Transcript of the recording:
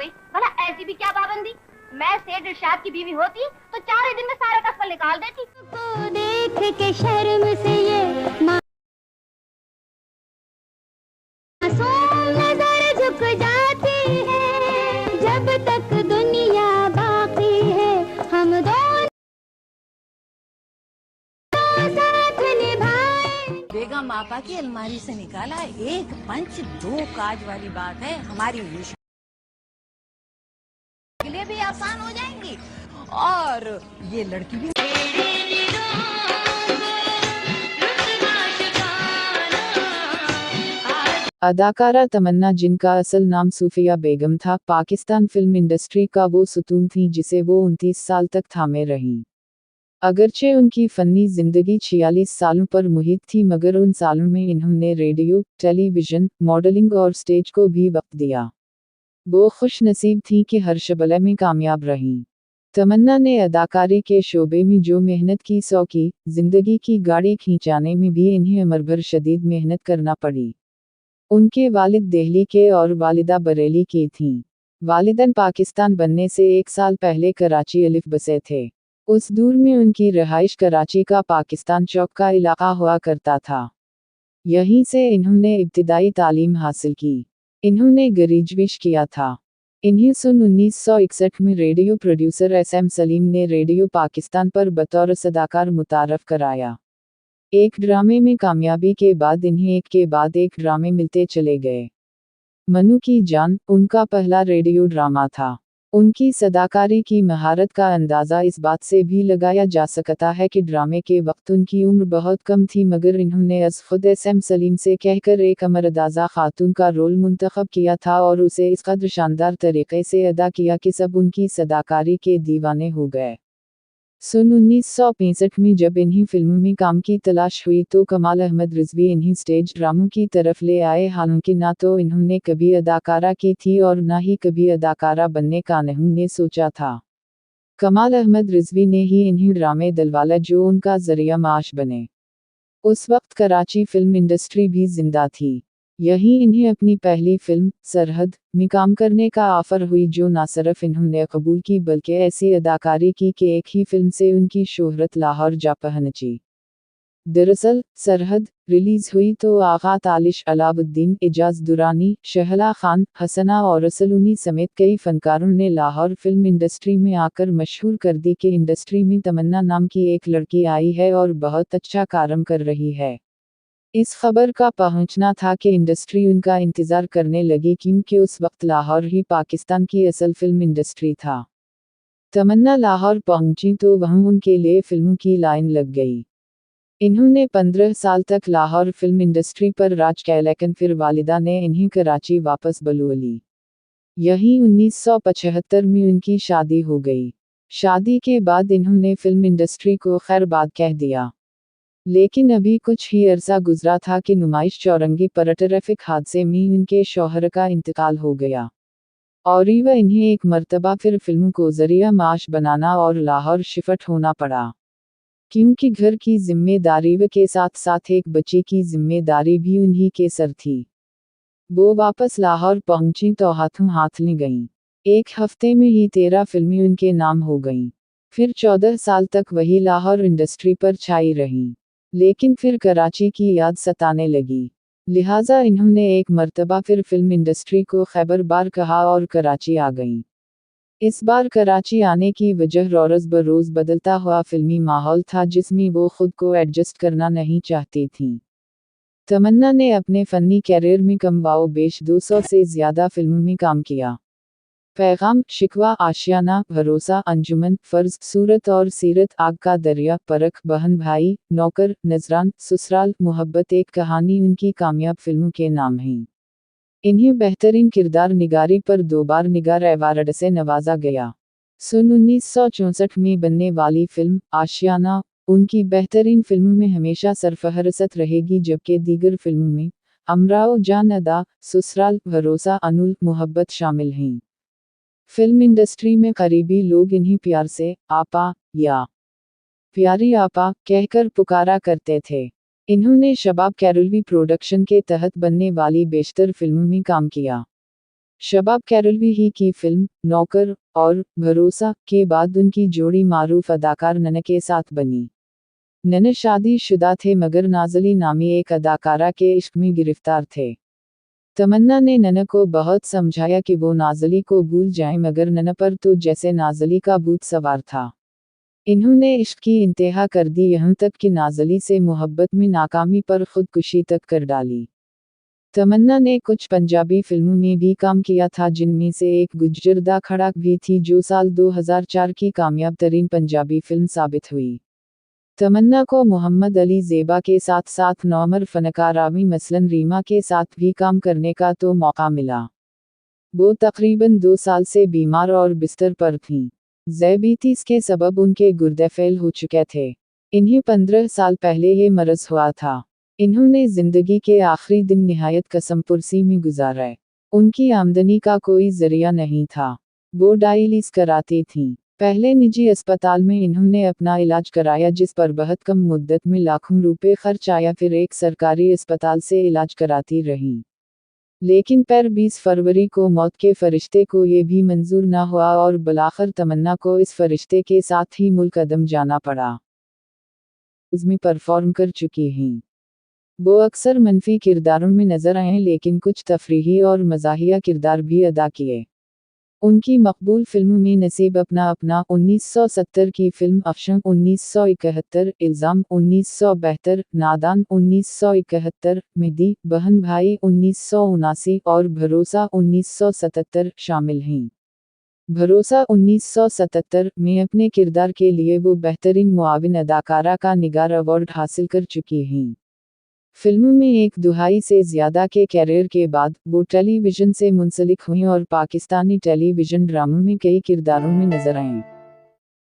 गई। भला ऐसी भी क्या पाबंदी? मैं सेठ इरशाद की बीवी होती तो 4 ही दिन में सारा का फल निकाल देती। को देख के शर्म से ये मासूम नजर झुक जाती है, जब तक दुनिया बाकी है हम दोनों साथ निभाए। बेगम आपा की अलमारी से निकाला एक पंच 2 काज वाली बात है, हमारी विश के लिए भी आसान हो जाएंगी और ये लड़की भी। अदाकारा तमन्ना, जिनका असल नाम सूफिया बेगम था, पाकिस्तान फिल्म इंडस्ट्री का वो सुतून थी जिसे वो 29 साल तक थामे रहीं। अगरचे उनकी फ़न्नी ज़िंदगी 46 सालों पर मुहित थी, मगर उन सालों में इन्होंने रेडियो, टेलीविज़न, मॉडलिंग और स्टेज को भी वक्त दिया। वो खुश नसीब थी कि हर शबले में कामयाब रहीं। तमन्ना ने अदाकारी के शोबे में जो मेहनत की सो की, ज़िंदगी की गाड़ी खींचाने में भी इन्हें उम्र भर शदीद मेहनत करना पड़ी। उनके वालिद दिल्ली के और वालिदा बरेली की थीं। वालिदन पाकिस्तान बनने से 1 साल पहले कराची अलिफ बसे थे। उस दूर में उनकी रहाइश कराची का पाकिस्तान चौक का इलाका हुआ करता था। यहीं से इन्होंने इब्तिदाई तालीम हासिल की। इन्होंने ग्रेजुएशन किया था। इन्हें सन 1961 में रेडियो प्रोड्यूसर SM सलीम ने रेडियो पाकिस्तान पर बतौर सदाकार मुतारफ कराया। एक ड्रामे में कामयाबी के बाद इन्हें एक के बाद एक ड्रामे मिलते चले गए। मनु की जान उनका पहला रेडियो ड्रामा था। उनकी सदाकारी की महारत का अंदाज़ा इस बात से भी लगाया जा सकता है कि ड्रामे के वक्त उनकी उम्र बहुत कम थी, मगर इन्होंने अज़ खुद SM सलीम से कहकर एक अमरदाज़ा खातून का रोल मुंतखब किया था और उसे इस कदर शानदार तरीके से अदा किया कि सब उनकी सदाकारी के दीवाने हो गए। सन 1965 में जब इन्हीं फिल्मों में काम की तलाश हुई तो कमाल अहमद रिजवी इन्हीं स्टेज ड्रामों की तरफ ले आए। हालांकि ना तो इन्होंने कभी अदाकारा की थी और ना ही कभी अदाकारा बनने का इन्होंने सोचा था। कमाल अहमद रिजवी ने ही इन्हीं ड्रामे दिलवाले जो उनका जरिया माश बने। उस वक्त कराची फिल्म इंडस्ट्री भी जिंदा थी। यहीं इन्हें अपनी पहली फिल्म सरहद में काम करने का ऑफर हुई, जो ना सिर्फ इन्होंने कबूल की बल्कि ऐसी अदाकारी की कि एक ही फिल्म से उनकी शोहरत लाहौर जा पहुंची। दरअसल सरहद रिलीज हुई तो आगा तालिश, अलाउद्दीन, एजाज दुरानी, शहला खान, हसना और सलूनी समेत कई फनकारों ने लाहौर फिल्म इंडस्ट्री में आकर मशहूर कर दी कि इंडस्ट्री में तमन्ना नाम की एक लड़की आई है और बहुत अच्छा काम कर रही है। इस खबर का पहुंचना था कि इंडस्ट्री उनका इंतज़ार करने लगी, क्योंकि उस वक्त लाहौर ही पाकिस्तान की असल फिल्म इंडस्ट्री था। तमन्ना लाहौर पहुंची तो वहां उनके लिए फिल्मों की लाइन लग गई। इन्होंने 15 साल तक लाहौर फिल्म इंडस्ट्री पर राज किया, लेकिन फिर वालिदा ने इन्हें कराची वापस बुलवा ली। यही 1975 में उनकी शादी हो गई। शादी के बाद इन्होंने फिल्म इंडस्ट्री को खैरबाद कह दिया। लेकिन अभी कुछ ही अरसा गुजरा था कि नुमाइश चौरंगी पर ट्रैफिक हादसे में उनके शौहर का इंतकाल हो गया और वह इन्हें एक मर्तबा फिर फिल्मों को जरिया माश बनाना और लाहौर शिफ्ट होना पड़ा, क्योंकि घर की जिम्मेदारी के साथ साथ एक बच्चे की जिम्मेदारी भी उन्हीं के सर थी। वो वापस लाहौर पहुंची तो हाथों हाथ ले गईं। एक हफ्ते में ही 13 फिल्में उनके नाम हो गईं। फिर 14 साल तक वही लाहौर इंडस्ट्री पर छाई रहीं। लेकिन फिर कराची की याद सताने लगी, लिहाजा इन्होंने एक मर्तबा फिर फिल्म इंडस्ट्री को खैबर बार कहा और कराची आ गईं। इस बार कराची आने की वजह रोज़ बरोज़ बदलता हुआ फिल्मी माहौल था, जिसमें वो खुद को एडजस्ट करना नहीं चाहती थीं। तमन्ना ने अपने फ़न्नी कैरियर में कम वाओ बेश 200 से ज़्यादा फिल्मों में काम किया। पैगाम, शिकवा, आशियाना, भरोसा, अंजुमन, फर्ज, सूरत और सीरत, आग का दरिया, परख, बहन भाई, नौकर, नजरान, ससुराल, मोहब्बत एक कहानी उनकी कामयाब फिल्मों के नाम हैं। इन्हें बेहतरीन किरदार निगारी पर 2 बार निगार अवार्ड से नवाजा गया। सन 1964 में बनने वाली फिल्म आशियाना उनकी बेहतरीन फिल्मों में हमेशा सरफहरसत रहेगी, जबकि दीगर फिल्मों में अमराओ जान अदा, ससुराल, भरोसा, अनुल, मोहब्बत शामिल हैं। फिल्म इंडस्ट्री में करीबी लोग इन्हें प्यार से आपा या प्यारी आपा कहकर पुकारा करते थे। इन्होंने शबाब कैरोलवी प्रोडक्शन के तहत बनने वाली बेशतर फिल्मों में काम किया। शबाब कैरलवी ही की फिल्म नौकर और भरोसा के बाद उनकी जोड़ी मारूफ अदाकार नन के साथ बनी। नन शादीशुदा थे मगर नाज़ली नामी एक अदाकारा के इश्क में गिरफ्तार थे। तमन्ना ने नन को बहुत समझाया कि वो नाज़ली को भूल जाए मगर नन पर तो जैसे नाज़ली का भूत सवार था। इन्होंने इश्क की इंतहा कर दी, यहाँ तक कि नाज़ली से मोहब्बत में नाकामी पर खुदकुशी तक कर डाली। तमन्ना ने कुछ पंजाबी फिल्मों में भी काम किया था, जिनमें से एक गुज्जर दा खड़ाक भी थी जो साल 2004 की कामयाब तरीन पंजाबी फिल्म साबित हुई। तमन्ना को मोहम्मद अली ज़ेबा के साथ साथ नौमर फनकारावी मसलन रीमा के साथ भी काम करने का तो मौका मिला। वो तकरीबन 2 साल से बीमार और बिस्तर पर थीं। ज़ैबीतीस के सबब उनके गुर्दे फेल हो चुके थे। इन्हें 15 साल पहले ये मरज़ हुआ था। इन्होंने ज़िंदगी के आखिरी दिन निहायत कसमपुरसी में गुजारे। उनकी आमदनी का कोई ज़रिया नहीं था। वो डायलिसिस कराती थीं। पहले निजी अस्पताल में इन्होंने अपना इलाज कराया, जिस पर बहुत कम मुद्दत में लाखों रुपए खर्च आया। फिर एक सरकारी अस्पताल से इलाज कराती रहीं। लेकिन पर 20 फरवरी को मौत के फरिश्ते को ये भी मंजूर ना हुआ और बलाखिर तमन्ना को इस फरिश्ते के साथ ही मुल्क अदम जाना पड़ा। इसमें परफॉर्म कर चुकी हैं। वो अक्सर मनफी किरदारों में नजर आए, लेकिन कुछ तफरीही और मज़ाहिया किरदार भी अदा किए। उनकी मकबूल फिल्मों में नसीब अपना अपना 1970 की फिल्म, अफशं 1971, इल्ज़ाम 1972, नादान 1971, मेहदी बहन भाई 1979 और भरोसा 1977 शामिल हैं। भरोसा 1977 में अपने किरदार के लिए वो बेहतरीन मुआविन अदाकारा का निगार अवार्ड हासिल कर चुकी हैं। फिल्मों में एक दुहाई से ज़्यादा के कैरियर के बाद वो टेलीविज़न से मुंसलिक हुईं और पाकिस्तानी टेलीविज़न ड्रामों में कई किरदारों में नजर आईं।